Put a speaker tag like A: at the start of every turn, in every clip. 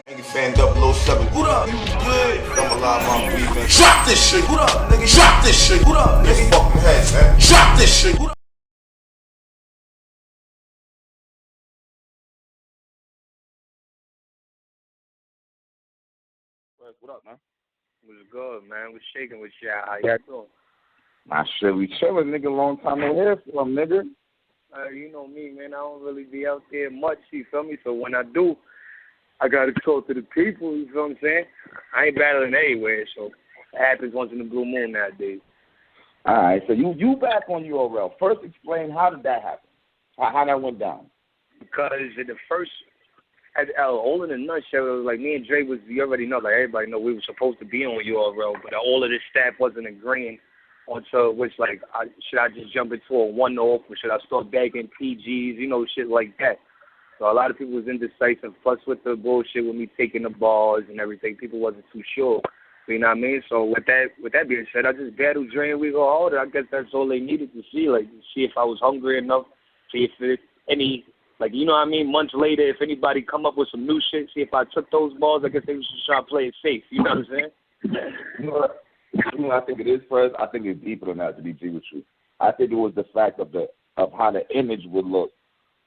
A: Nigga fan 007. What up? You good? I'm alive, I'm breathing. Drop this shit. What up, nigga? Drop this shit. What up, nigga? Fucking head, man. Drop this shit. What up?
B: What up, man?
C: What's good, man? What's shaking with y'all? How y'all doing?
B: Nah, shit, we chillin', nigga. Long time no hear from, nigga.
C: You know me, man. I don't really be out there much, you feel me? So when I do, I got to talk to the people, you feel what I'm saying? I ain't battling anywhere, so it happens once in the blue moon nowadays.
B: All right, so you back on URL. First, explain how did that happen? How that went down?
C: Because in the first, all in the nutshell, it was like me and Dre was, you already know, like everybody know we were supposed to be on URL, but all of this staff wasn't agreeing onto which, like, should I just jump into a one-off or should I start bagging PGs, you know, shit like that. So a lot of people was indecisive, plus with the bullshit with me taking the bars and everything, people wasn't too sure. You know what I mean? So with that being said, I just battled Dre and we go harder. I guess that's all they needed to see, like, see if I was hungry enough, see if it, any, like, you know what I mean, months later, if anybody come up with some new shit, see if I took those balls, I guess they was just trying to play it safe. You know what I'm saying?
B: You know what I think it is, Prez? I think it's deeper than that, to be G with you. I think it was the fact of how the image would look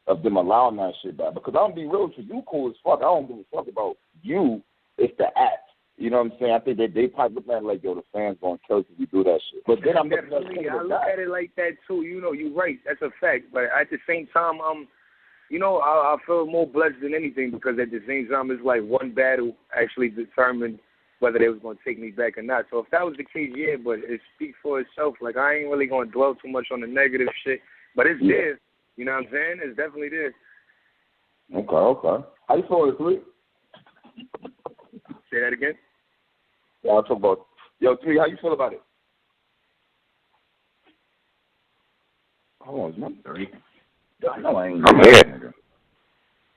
B: of them allowing that shit back. Because I'm be real with you, you cool as fuck. I don't give a fuck about you. It's the act. You know what I'm saying? I think they probably look at it like, yo, the fans gonna kill us if we do that shit. But then I'm looking at
C: I look at it like that too. You know, you're right. That's a fact. But at the same time, you know, I feel more blessed than anything because at the same time, it's like one battle actually determined whether they was going to take me back or not. So if that was the case, yeah, but it speaks for itself. Like, I ain't really going to dwell too much on the negative shit, but it's there. You know what I'm saying? It's definitely there.
B: Okay. How you feel with it, Three?
C: Say that again?
B: Yeah, I'll talk about. Yo, Three, how you feel about it? Hold on, is my Three? I know I ain't.
D: I'm here.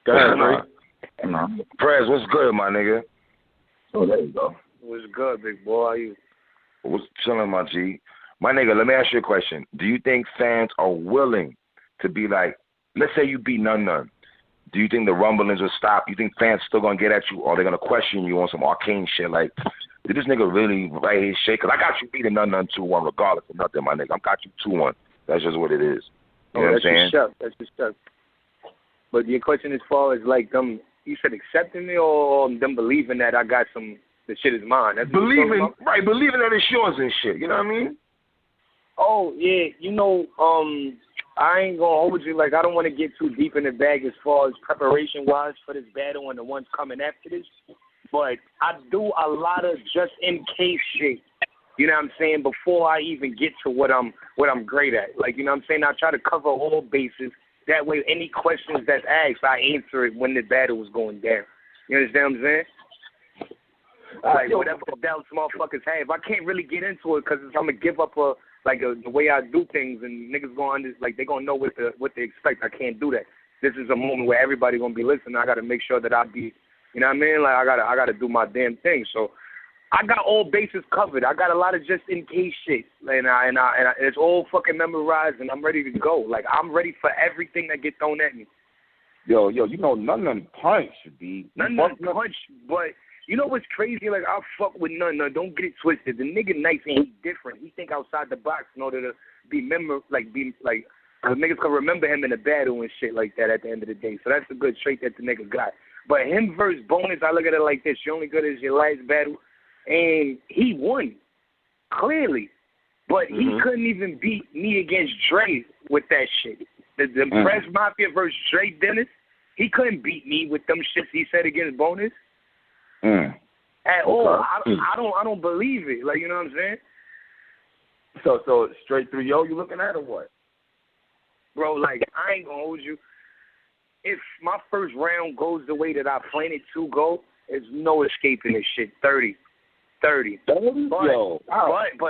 B: Go ahead, Three.
D: No. Prez, what's good, my nigga?
B: Oh, there you go.
C: What's good, big boy? How you?
D: What's chilling, my G? My nigga, let me ask you a question. Do you think fans are willing to be like, let's say you beat Nunn Nunn. Do you think the rumblings will stop? You think fans still gonna get at you, or they're gonna question you on some arcane shit? Like, did this nigga really write his shit? Because I got you beating Nunn Nunn 2-1 regardless of nothing, my nigga. I got you 2-1. That's just what it is. You know what I'm saying?
C: That's just stuff. But your question as far as like them, you said accepting me or them believing that I got some, the shit is mine. That's
D: believing that it's yours and shit. You know what I mean?
C: Oh yeah, you know, I ain't gonna hold you. Like, I don't want to get too deep in the bag as far as preparation wise for this battle and the ones coming after this. But I do a lot of just in case shit. You know what I'm saying? Before I even get to what I'm great at. Like, you know what I'm saying? I try to cover all bases. That way, any questions that's asked, I answer it when the battle was going down. You understand what I'm saying? Like, whatever the doubts motherfuckers have, I can't really get into it because I'm gonna give up the way I do things, and niggas going like they gonna know what they expect. I can't do that. This is a moment where everybody gonna be listening. I gotta make sure that I be, you know what I mean? Like, I gotta do my damn thing. So I got all bases covered. I got a lot of just in case shit, and it's all fucking memorized, and I'm ready to go. Like, I'm ready for everything that get thrown at me.
B: Yo, you know, Nunn Nunn punch should be.
C: Nunn Nunn punch, but you know what's crazy? Like, I fuck with Nunn Nunn. Don't get it twisted. The nigga nice and he different. He think outside the box in order to be niggas can remember him in a battle and shit like that at the end of the day. So that's a good trait that the nigga got. But him versus Bonus, I look at it like this. You're only good as your last battle. And he won, clearly. But he couldn't even beat me against Dre with that shit. The Prez Mafia versus Dre Dennis, he couldn't beat me with them shits he said against Bonus. At all. I don't believe it. Like, you know what I'm saying?
B: So straight through yo, you looking at or what?
C: Bro, like, I ain't gonna hold you. If my first round goes the way that I planned it to go, there's no escaping this shit. 30. But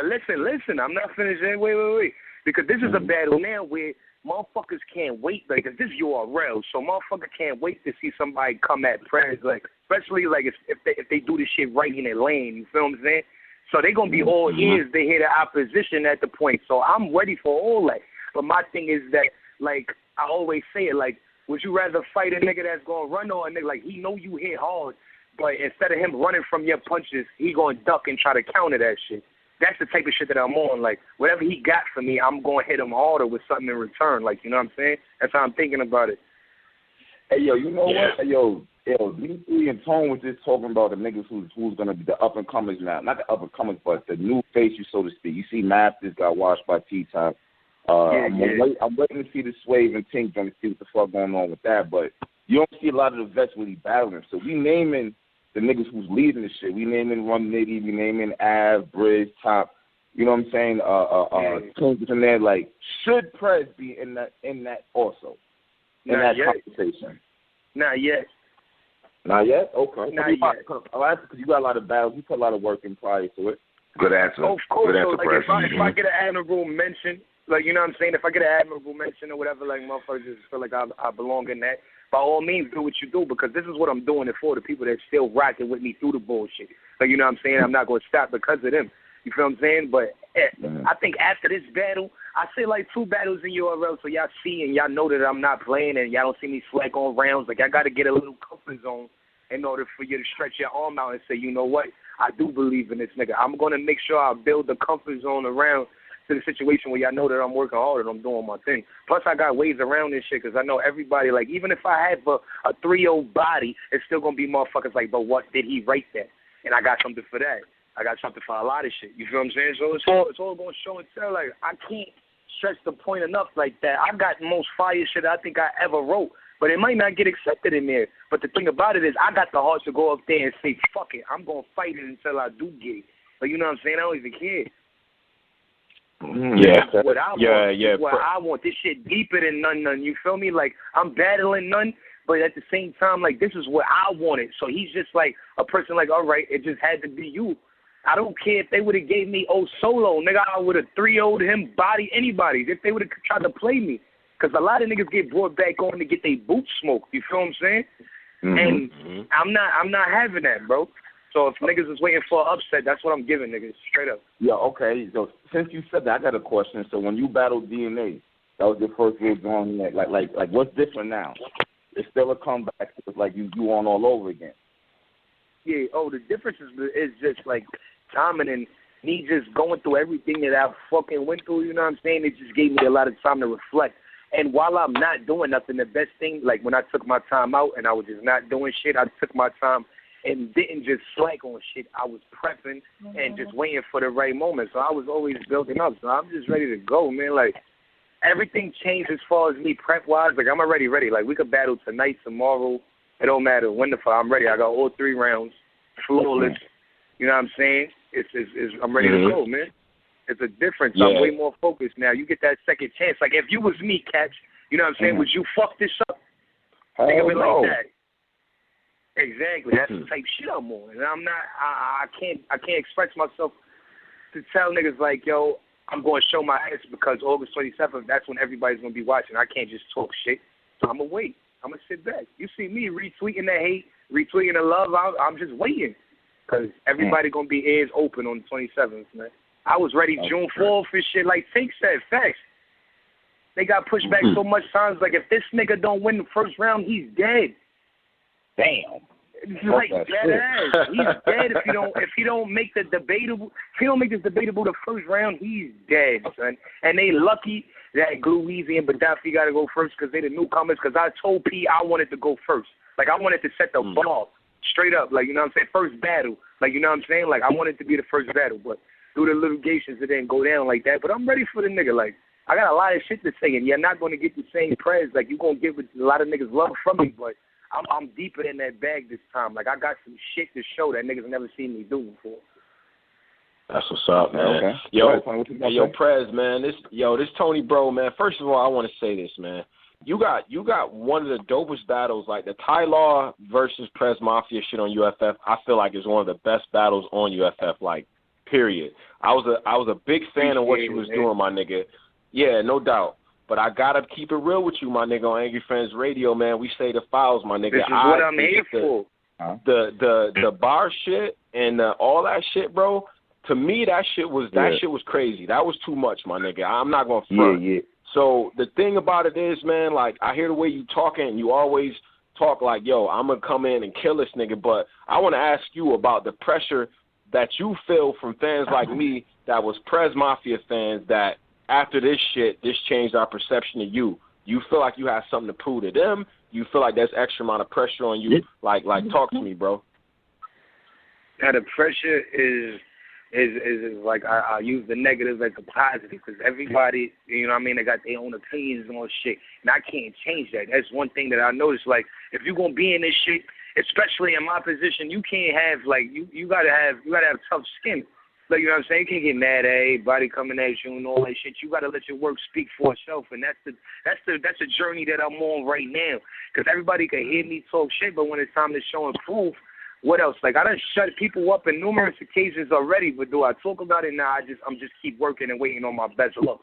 C: listen, I'm not finished. Wait. Because this is a battle now where motherfuckers can't wait. Like, this is URL, so motherfucker can't wait to see somebody come at Prez, like, especially like if they do this shit right in their lane. You feel what I'm saying? So they gonna be all ears to hear the opposition at the point. So I'm ready for all that. But my thing is that, like, I always say it, like, would you rather fight a nigga that's gonna run or a nigga like he know you hit hard, but instead of him running from your punches, he going to duck and try to counter that shit. That's the type of shit that I'm on. Like, whatever he got for me, I'm going to hit him harder with something in return. Like, you know what I'm saying? That's how I'm thinking about it.
B: Hey, yo, you know what? Hey, yo, D3 and Tone was just talking about the niggas who's going to be the up-and-comers now. Not the up-and-comers, but the new faces, so to speak. You see Math just got washed by T-Top. I'm waiting to see the Swave and Tink to see what the fuck going on with that. But you don't see a lot of the vets really battling. So we naming the niggas who's leading the shit. We naming Rum Nitty, we naming Av, Bridge, Top. You know what I'm saying? Tink in there. Like, should Prez be in that also? In that conversation?
C: Not yet.
B: Not yet? Okay.
C: Not yet.
B: Because you got a lot of battles. You put a lot of work in prior to it.
D: Good answer.
C: Of course.
D: Good answer,
C: so, like,
D: Prez.
C: if I get an admirable mention, like, you know what I'm saying? If I get an admirable mention or whatever, like, motherfuckers just feel like I belong in that. By all means, do what you do, because this is what I'm doing it for, the people that still rocking with me through the bullshit. Like, you know what I'm saying? I'm not going to stop because of them. You feel what I'm saying? But I think after this battle, I say like 2 battles in URL so y'all see and y'all know that I'm not playing and y'all don't see me slack on rounds. Like, I got to get a little comfort zone in order for you to stretch your arm out and say, you know what, I do believe in this nigga. I'm going to make sure I build the comfort zone around to the situation where y'all know that I'm working hard and I'm doing my thing. Plus, I got ways around this shit because I know everybody, like, even if I have a 3-0 body, it's still going to be motherfuckers like, but what did he write that? And I got something for that. I got something for a lot of shit. You feel what I'm saying? So it's all going to show and tell. Like, I can't stress the point enough like that. I got the most fire shit I think I ever wrote, but it might not get accepted in there. But the thing about it is I got the heart to go up there and say, fuck it. I'm going to fight it until I do get it. But you know what I'm saying? I don't even care. What I want. This shit deeper than Nunn Nunn. You feel me? Like, I'm battling Nunn, but at the same time, like, this is what I wanted. So he's just like a person like, all right, it just had to be you. I don't care if they would have gave me solo, nigga. I would have 3-0'd him, body anybody. If they would have tried to play me, because a lot of niggas get brought back on to get their boots smoked. You feel what I'm saying? And I'm not having that, bro. So if niggas is waiting for an upset, that's what I'm giving niggas, straight up.
B: Yeah, okay. So since you said that, I got a question. So when you battled DNA, that was your first real going in. Like what's different now? It's still a comeback. It's like you on all over again.
C: Yeah. Oh, the difference is just like timing and me just going through everything that I fucking went through. You know what I'm saying? It just gave me a lot of time to reflect. And while I'm not doing nothing, the best thing, like when I took my time out and I was just not doing shit, I took my time and didn't just slack on shit. I was prepping and just waiting for the right moment. So I was always building up. So I'm just ready to go, man. Like, everything changed as far as me prep-wise. Like, I'm already ready. Like, we could battle tonight, tomorrow. It don't matter when the fight. I'm ready. I got all 3 rounds, flawless. You know what I'm saying? I'm ready to go, man. It's a difference. I'm way more focused now. You get that second chance. Like, if you was me, Catch, you know what I'm saying, would you fuck this up? Think of it like that. Exactly. That's the type shit I'm on. And I'm not, I can't express myself to tell niggas like, yo, I'm going to show my ass because August 27th, that's when everybody's going to be watching. I can't just talk shit. So I'm going to wait. I'm going to sit back. You see me retweeting the hate, retweeting the love. I'm just waiting because everybody going to be ears open on the 27th, man. I was ready June 4th and shit. Like Tink said, facts. They got pushed back so much times. Like, if this nigga don't win the first round, he's dead.
B: Damn.
C: It's like dead ass. He's dead if he don't make the debatable. If he don't make this debatable the first round, he's dead, son. And they lucky that Glueezy and Gaddafi got to go first because they the newcomers. Because I told P I wanted to go first. Like, I wanted to set the ball straight up. Like, you know what I'm saying? First battle. Like, you know what I'm saying? Like, I wanted to be the first battle, but through the litigations, it didn't go down like that. But I'm ready for the nigga. Like, I got a lot of shit to say, and you're not going to get the same praise. Like, you're going to give a lot of niggas love from me, but I'm deeper in that bag this time. Like, I got some shit to show that niggas never seen me do before.
E: That's what's up, man.
B: Okay.
E: Yo, Prez, man. This Tony bro, man. First of all, I want to say this, man. You got one of the dopest battles, like the Ty Law versus Prez Mafia shit on UFF. I feel like it's one of the best battles on UFF, like, period. I was a big fan of what you was doing, my nigga. Yeah, no doubt. But I gotta keep it real with you, my nigga, on Angry Friends Radio, man. We say the files, my nigga.
C: This is what I'm here for.
E: The bar shit and all that shit, bro. To me, that shit was crazy. That was too much, my nigga. I'm not gonna front.
B: Yeah.
E: So the thing about it is, man, like, I hear the way you talking, and you always talk like, yo, I'm going to come in and kill this nigga. But I want to ask you about the pressure that you feel from fans like me that was Prez Mafia fans that after this shit, this changed our perception of you. You feel like you have something to prove to them? You feel like there's extra amount of pressure on you? Like talk to me, bro.
C: Now, the pressure is like I use the negative as a positive because everybody, you know what I mean, they got their own opinions on shit, and I can't change that. That's one thing that I noticed. Like, if you're gonna be in this shit, especially in my position, you can't have like you gotta have tough skin. Like, you know what I'm saying? You can't get mad at everybody coming at you and all that shit. You gotta let your work speak for itself, and that's the journey that I'm on right now. Because everybody can hear me talk shit, but when it's time to show and prove. What else? Like, I done shut people up in numerous occasions already, but do I talk about it? Nah, I'm just keep working and waiting on my best luck.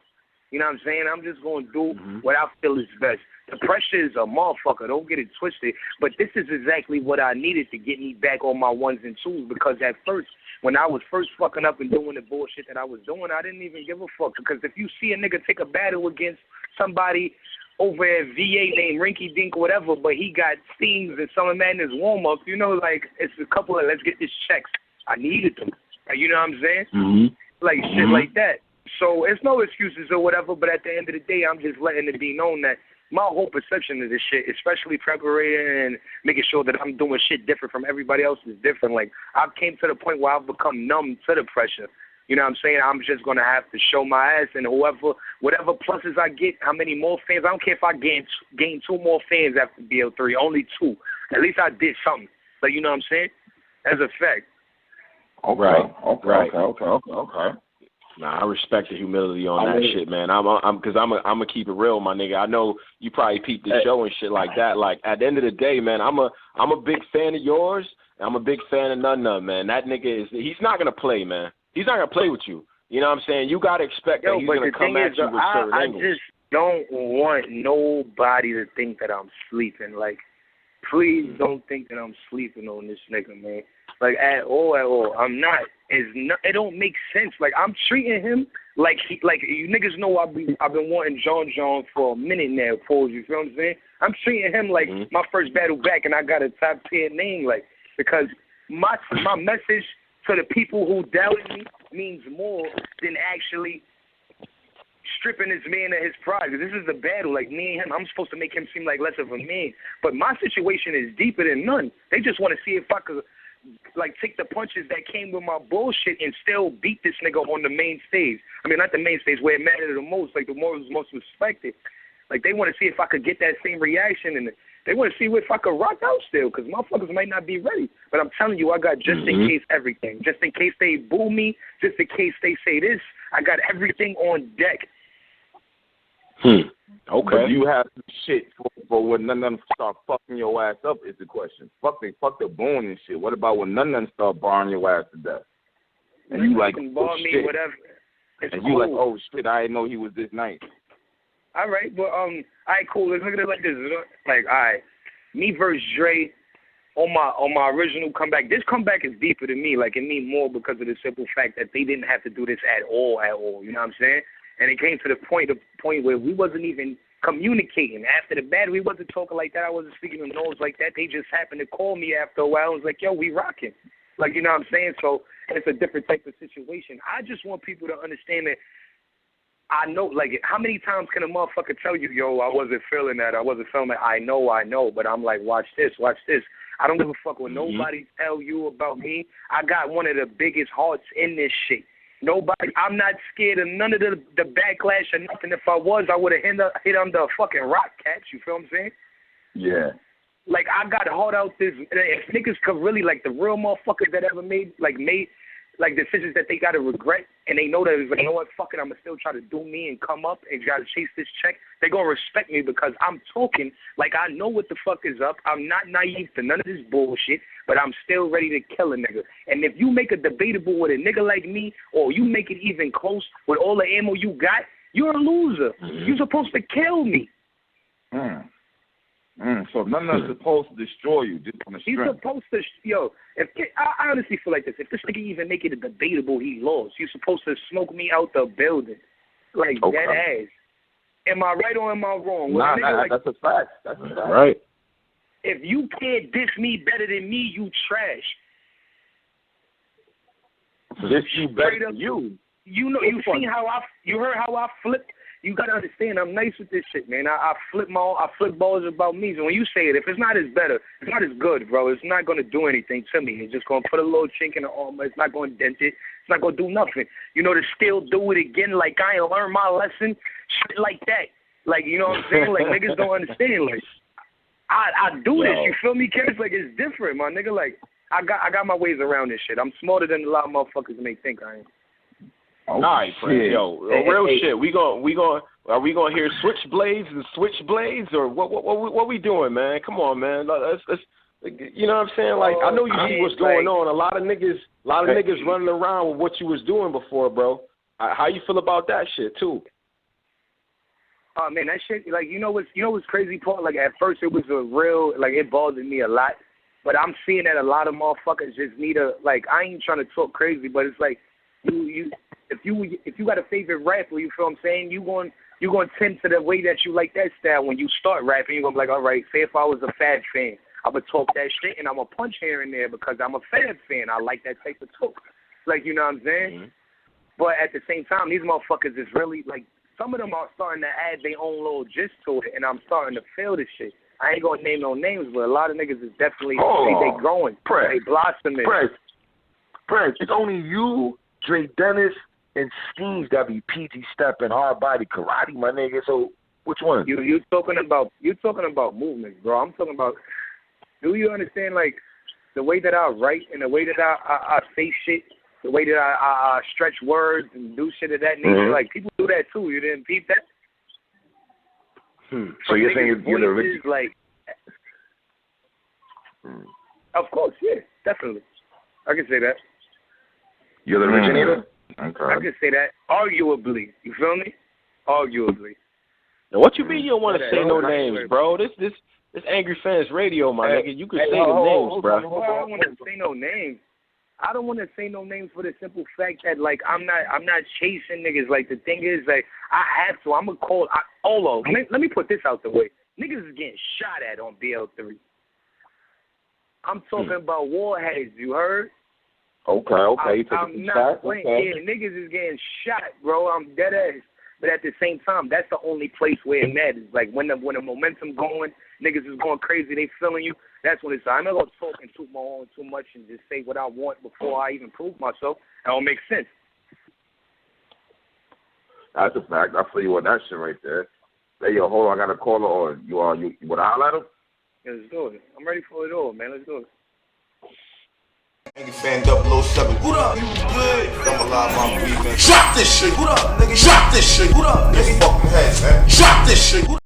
C: You know what I'm saying? I'm just going to do what I feel is best. The pressure is a motherfucker. Don't get it twisted. But this is exactly what I needed to get me back on my ones and twos because at first, when I was first fucking up and doing the bullshit that I was doing, I didn't even give a fuck. Because if you see a nigga take a battle against somebody over at VA named Rinky Dink or whatever, but he got steams and Summer Madness warm-up, you know, like, it's a couple of let's get this checks. I needed them. Like, you know what I'm saying? Like, shit like that. So it's no excuses or whatever, but at the end of the day, I'm just letting it be known that my whole perception of this shit, especially preparing and making sure that I'm doing shit different from everybody else is different. Like, I've came to the point where I've become numb to the pressure. You know what I'm saying? I'm just going to have to show my ass, and whatever pluses I get, how many more fans, I don't care if I gain 2 more fans after BL3, only 2. At least I did something. Like, you know what I'm saying? As a fact.
B: Okay.
E: Nah, I respect the humility on that shit, man. I'm gonna keep it real, my nigga. I know you probably peeped the show and shit like that. Like, at the end of the day, man, I'm a big fan of yours. And I'm a big fan of Nunn Nunn, man. That nigga he's not gonna play, man. He's not gonna play with you. You know what I'm saying? You gotta expect that he's gonna come at you with certain angles.
C: I just don't want nobody to think that I'm sleeping. Like, please don't think that I'm sleeping on this nigga, man. Like, at all. I'm not. It don't make sense. Like, I'm treating him like you niggas know I've been wanting John for a minute now, Paul. You feel what I'm saying? I'm treating him like my first battle back, and I got a top 10 name, like, because my message to the people who doubted me means more than actually stripping this man of his pride. This is a battle. Like, me and him, I'm supposed to make him seem like less of a man. But my situation is deeper than none. They just want to see if I could, like, take the punches that came with my bullshit and still beat this nigga on the main stage. I mean, not the main stage, where it mattered the most, like the most respected. Like, they want to see if I could get that same reaction, and they want to see if I could rock out still, because motherfuckers might not be ready. But I'm telling you, I got just in case everything. Just in case they boo me, just in case they say this, I got everything on deck.
B: Okay. But you have some shit for when Nunn Nunn start fucking your ass up is the question. Fuck the bone and shit. What about when Nunn Nunn start barring your ass to death? And you like,
C: bar me, whatever. It's
B: and
C: cool.
B: you like, oh shit, I didn't know he was this nice.
C: All right, but all right, cool. Let's look at it like this. Like, all right, me versus Dre on my original comeback. This comeback is deeper than me. Like, it means more because of the simple fact that they didn't have to do this at all. You know what I'm saying? And it came to the point where we wasn't even communicating. After the battle, we wasn't talking like that. I wasn't speaking in notes like that. They just happened to call me after a while. I was like, yo, we rocking. Like, you know what I'm saying? So it's a different type of situation. I just want people to understand that I know, like, how many times can a motherfucker tell you, yo, I wasn't feeling that, I wasn't feeling that. I know, but I'm like, watch this. I don't give a fuck what nobody tell you about me. I got one of the biggest hearts in this shit. I'm not scared of none of the backlash or nothing. If I was, I would have hit under a fucking rock, catch. You feel what I'm saying?
B: Yeah.
C: Like, I got hard out this. If niggas could really, like, the real motherfuckers that ever made decisions that they got to regret, and they know that it's like, you know what, fuck it, I'm going to still try to do me and come up and try to chase this check, they going to respect me because I'm talking like I know what the fuck is up. I'm not naive to none of this bullshit, but I'm still ready to kill a nigga. And if you make a debatable with a nigga like me, or you make it even close with all the ammo you got, you're a loser. You're supposed to kill me.
B: So none of us supposed to destroy you just on the strength.
C: He's supposed to, I honestly feel like this. If this nigga even make it a debatable, he lost. You're supposed to smoke me out the building. Like, that ass. Am I right or am I wrong?
B: Nah, that's a fact. That's a fact.
E: Right.
C: If you can't diss me better than me, you trash.
E: This you better than you.
C: You know, you seen how you heard how I flipped. You gotta understand, I'm nice with this shit, man. I flip balls about me. So when you say it, if it's not as better, it's not as good, bro. It's not gonna do anything to me. It's just gonna put a little chink in the armor. It's not gonna dent it. It's not gonna do nothing. You know, to still do it again, like I ain't learned my lesson, shit like that. Like, you know what I'm saying? Like niggas don't understand. Like I do this. You feel me, kids? Like it's different, my nigga. Like I got my ways around this shit. I'm smarter than a lot of motherfuckers may think I am.
E: All right, Prez, yo, real shit. Are we gonna hear switchblades or what we doing, man? Come on, man. Let's you know what I'm saying? Like I know you see what's going on. A lot of niggas running around with what you was doing before, bro. How you feel about that shit too?
C: Oh man, that shit. Like you know what's crazy part? Like at first it was a real like it bothered me a lot, but I'm seeing that a lot of motherfuckers just need a like. I ain't trying to talk crazy, but it's like if you got a favorite rapper, you feel what I'm saying? You going tend to the way that you like that style when you start rapping. You're gonna be like, all right, say if I was a Fab fan, I'm gonna talk that shit and I'm gonna punch here and there because I'm a Fab fan. I like that type of talk. Like, you know what I'm saying? Mm-hmm. But at the same time, these motherfuckers is really like some of them are starting to add their own little gist to it, and I'm starting to feel this shit. I ain't gonna name no names, but a lot of niggas is definitely they growing, they blossoming.
D: Prez, it's only you, Dre Dennis, and Schemes that be PG stepping, hard body karate, my nigga. So which one?
C: You talking about movements, bro. I'm talking about. Do you understand like the way that I write and the way that I say shit, the way that I stretch words and do shit of that nature? Mm-hmm. Like people do that too. You didn't peep that?
D: So you're saying you're the original?
C: Like, of course, yeah, definitely. I can say that.
D: You're the originator? Okay.
C: I can say that. Arguably. You feel me? Arguably.
E: Now, what you mean you don't want to say no names, bro? This Angry Fans Radio, my nigga. You can say the names, bro.
C: I don't want to say no names. I don't want to say no names for the simple fact that, like, I'm not chasing niggas. Like, the thing is, like, I have to. I'm going to call Olo. Let me put this out the way. Niggas is getting shot at on BL3. I'm talking about warheads, you heard?
B: Okay.
C: I'm not playing. Okay. Yeah, niggas is getting shot, bro. I'm dead ass. But at the same time, that's the only place where it matters. Like when the momentum going, niggas is going crazy. They feeling you. That's when it's. I'm not gonna talk and toot my horn too much and just say what I want before I even prove myself. That don't make sense.
B: That's a fact. I feel you on that shit right there. Hey, yo, hold on. I got a caller on. You want to highlight him?
C: Yeah, let's do it. I'm ready for it all, man. Let's do it.
A: Angry fan 007. What up? You good? I'm alive, I'm breathing. Drop this shit. What up, nigga? Drop this shit. What up, nigga? Fucking head, man. Drop this shit.